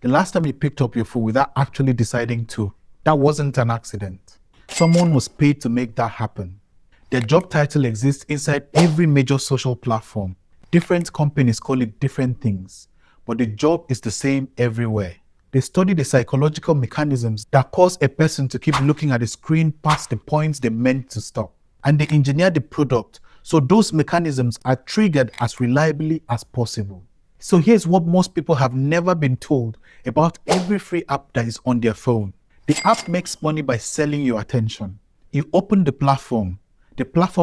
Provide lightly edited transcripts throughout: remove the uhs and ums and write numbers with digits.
The last time you picked up your phone without actually deciding to, that wasn't an accident. Someone was paid to make that happen. Their job title exists inside every major social platform. Different companies call it different things, but the job is the same everywhere. They study the psychological mechanisms that cause a person to keep looking at the screen past the points they meant to stop. And they engineer the product so those mechanisms are triggered as reliably as possible. So here's what most people have never been told about every free app that is on their phone. The app makes money by selling your attention. You open the platform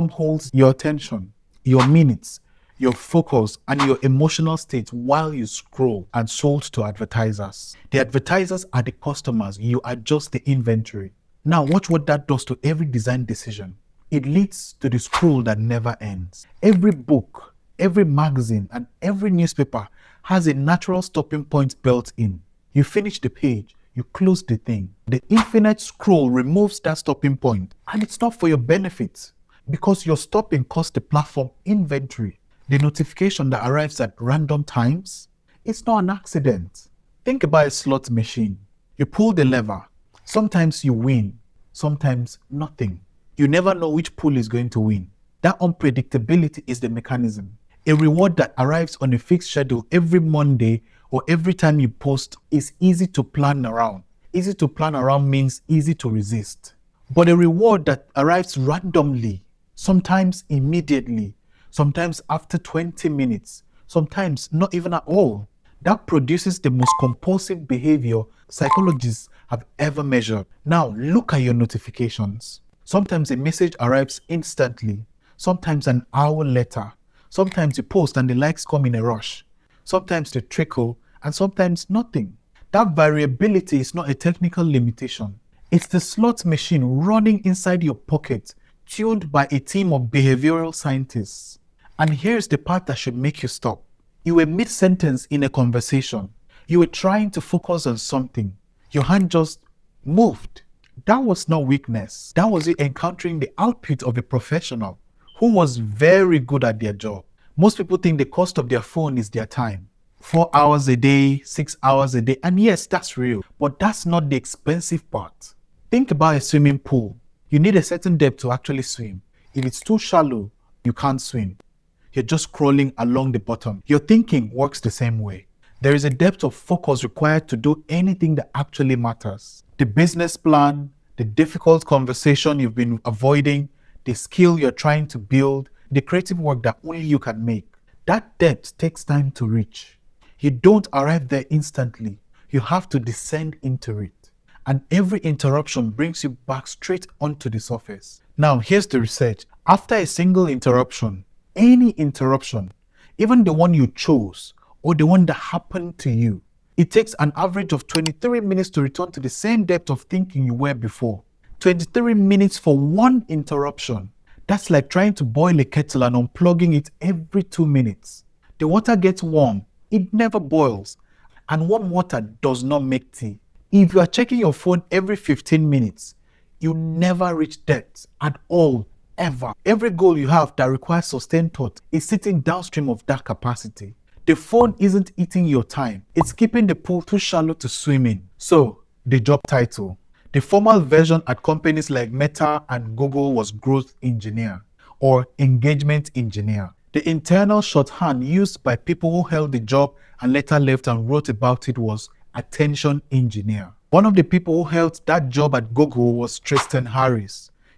holds your attention, your minutes, your focus, and your emotional state while you scroll, and sold to advertisers. The advertisers are the customers. You are just the inventory. Now watch what that does to every design decision. It leads to the scroll that never ends. Every book, every magazine, and every newspaper has a natural stopping point built in. You finish the page, you close the thing. The infinite scroll removes that stopping point, and it's not for your benefit because your stopping costs the platform inventory. The notification that arrives at random times, it's not an accident. Think about a slot machine. You pull the lever. Sometimes you win, sometimes nothing. You never know which pull is going to win. That unpredictability is the mechanism. A reward that arrives on a fixed schedule every Monday or every time you post is easy to plan around. Easy to plan around means easy to resist. But a reward that arrives randomly, sometimes immediately, sometimes after 20 minutes, sometimes not even at all, that produces the most compulsive behavior psychologists have ever measured. Now look at your notifications. Sometimes a message arrives instantly, sometimes an hour later. Sometimes you post and the likes come in a rush. Sometimes they trickle and sometimes nothing. That variability is not a technical limitation. It's the slot machine running inside your pocket, tuned by a team of behavioral scientists. And here's the part that should make you stop. You were mid-sentence in a conversation. You were trying to focus on something. Your hand just moved. That was not weakness. That was you encountering the output of a professional who was very good at their job. Most people think the cost of their phone is their time. 4 hours a day, 6 hours a day. And yes, that's real. But that's not the expensive part. Think about a swimming pool. You need a certain depth to actually swim. If it's too shallow, you can't swim. You're just crawling along the bottom. Your thinking works the same way. There is a depth of focus required to do anything that actually matters. The business plan, the difficult conversation you've been avoiding, the skill you're trying to build, the creative work that only you can make. That depth takes time to reach. You don't arrive there instantly. You have to descend into it. And every interruption brings you back straight onto the surface. Now, here's the research. After a single interruption, any interruption, even the one you chose or the one that happened to you, it takes an average of 23 minutes to return to the same depth of thinking you were before. 23 minutes for one interruption. That's like trying to boil a kettle and unplugging it every 2 minutes. The water gets warm. It never boils. And warm water does not make tea. If you are checking your phone every 15 minutes, you never reach depth at all, ever. Every goal you have that requires sustained thought is sitting downstream of that capacity. The phone isn't eating your time. It's keeping the pool too shallow to swim in. So, the job title. The formal version at companies like Meta and Google was growth engineer or engagement engineer. The internal shorthand used by people who held the job and later left and wrote about it was attention engineer. One of the people who held that job at Google was Tristan.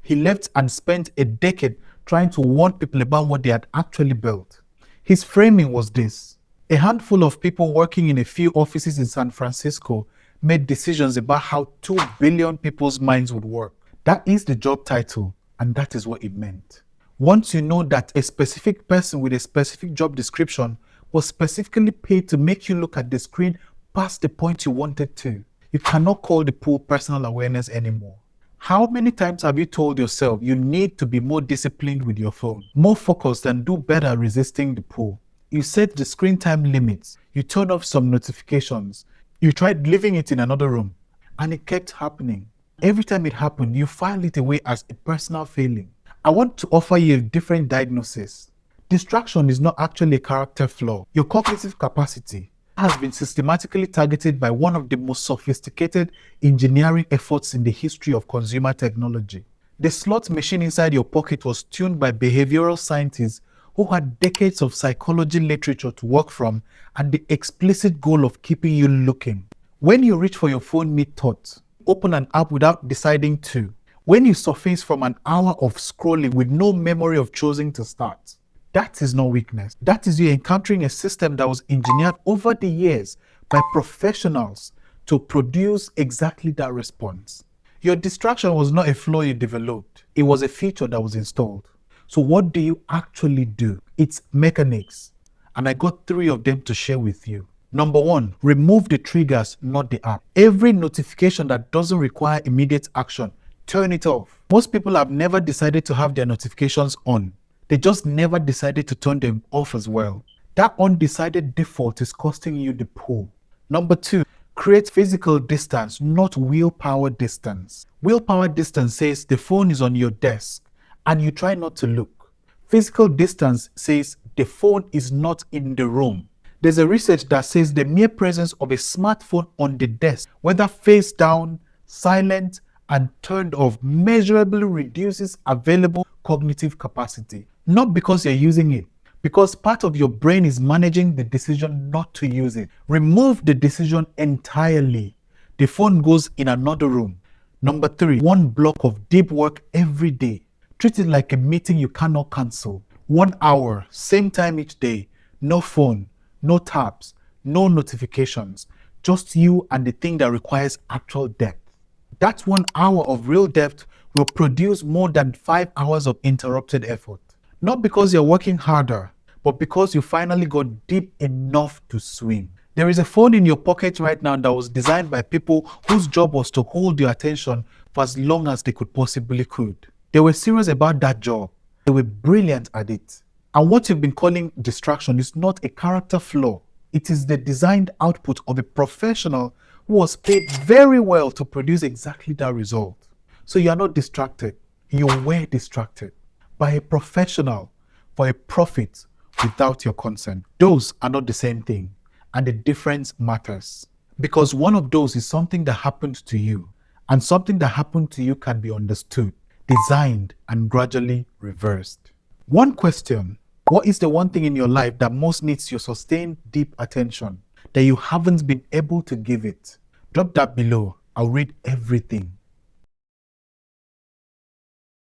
He left and spent a decade trying to warn people about what they had actually built. His framing was this: a handful of people working in a few offices in San Francisco made decisions about how 2 billion people's minds would work. That is the job title, and that is what it meant. Once you know that a specific person with a specific job description was specifically paid to make you look at the screen past the point you wanted to, you cannot call the pool personal awareness anymore. How many times have you told yourself you need to be more disciplined with your phone, more focused and do better resisting the pull? You set the screen time limits, you turn off some notifications, you tried leaving it in another room, and it kept happening. Every time it happened, you file it away as a personal failing. I want to offer you a different diagnosis. Distraction is not actually a character flaw. Your cognitive capacity has been systematically targeted by one of the most sophisticated engineering efforts in the history of consumer technology. The slot machine inside your pocket was tuned by behavioral scientists who had decades of psychology literature to work from and the explicit goal of keeping you looking. When you reach for your phone mid-thought, open an app without deciding to, when you surface from an hour of scrolling with no memory of choosing to start, that is no weakness. That is you encountering a system that was engineered over the years by professionals to produce exactly that response. Your distraction was not a flaw you developed. It was a feature that was installed. So what do you actually do? It's mechanics. And I got 3 of them to share with you. Number 1, remove the triggers, not the app. Every notification that doesn't require immediate action, turn it off. Most people have never decided to have their notifications on. They just never decided to turn them off as well. That undecided default is costing you the pull. Number 2, create physical distance, not willpower distance. Willpower distance says the phone is on your desk and you try not to look. Physical distance says the phone is not in the room. There's a research that says the mere presence of a smartphone on the desk, whether face down, silent, and turned off, measurably reduces available cognitive capacity. Not because you're using it, because part of your brain is managing the decision not to use it. Remove the decision entirely. The phone goes in another room. Number 3, 1 block of deep work every day. Treat it like a meeting you cannot cancel. 1 hour, same time each day. No phone, no tabs, no notifications. Just you and the thing that requires actual depth. That 1 hour of real depth will produce more than 5 hours of interrupted effort. Not because you're working harder, but because you finally got deep enough to swim. There is a phone in your pocket right now that was designed by people whose job was to hold your attention for as long as they could. They were serious about that job. They were brilliant at it. And what you've been calling distraction is not a character flaw. It is the designed output of a professional who was paid very well to produce exactly that result. So you are not distracted. You were distracted by a professional for a profit without your consent. Those are not the same thing, and the difference matters. Because one of those is something that happened to you, and something that happened to you can be understood, designed, and gradually reversed. One question: what is the one thing in your life that most needs your sustained deep attention that you haven't been able to give it? Drop that below. I'll read everything.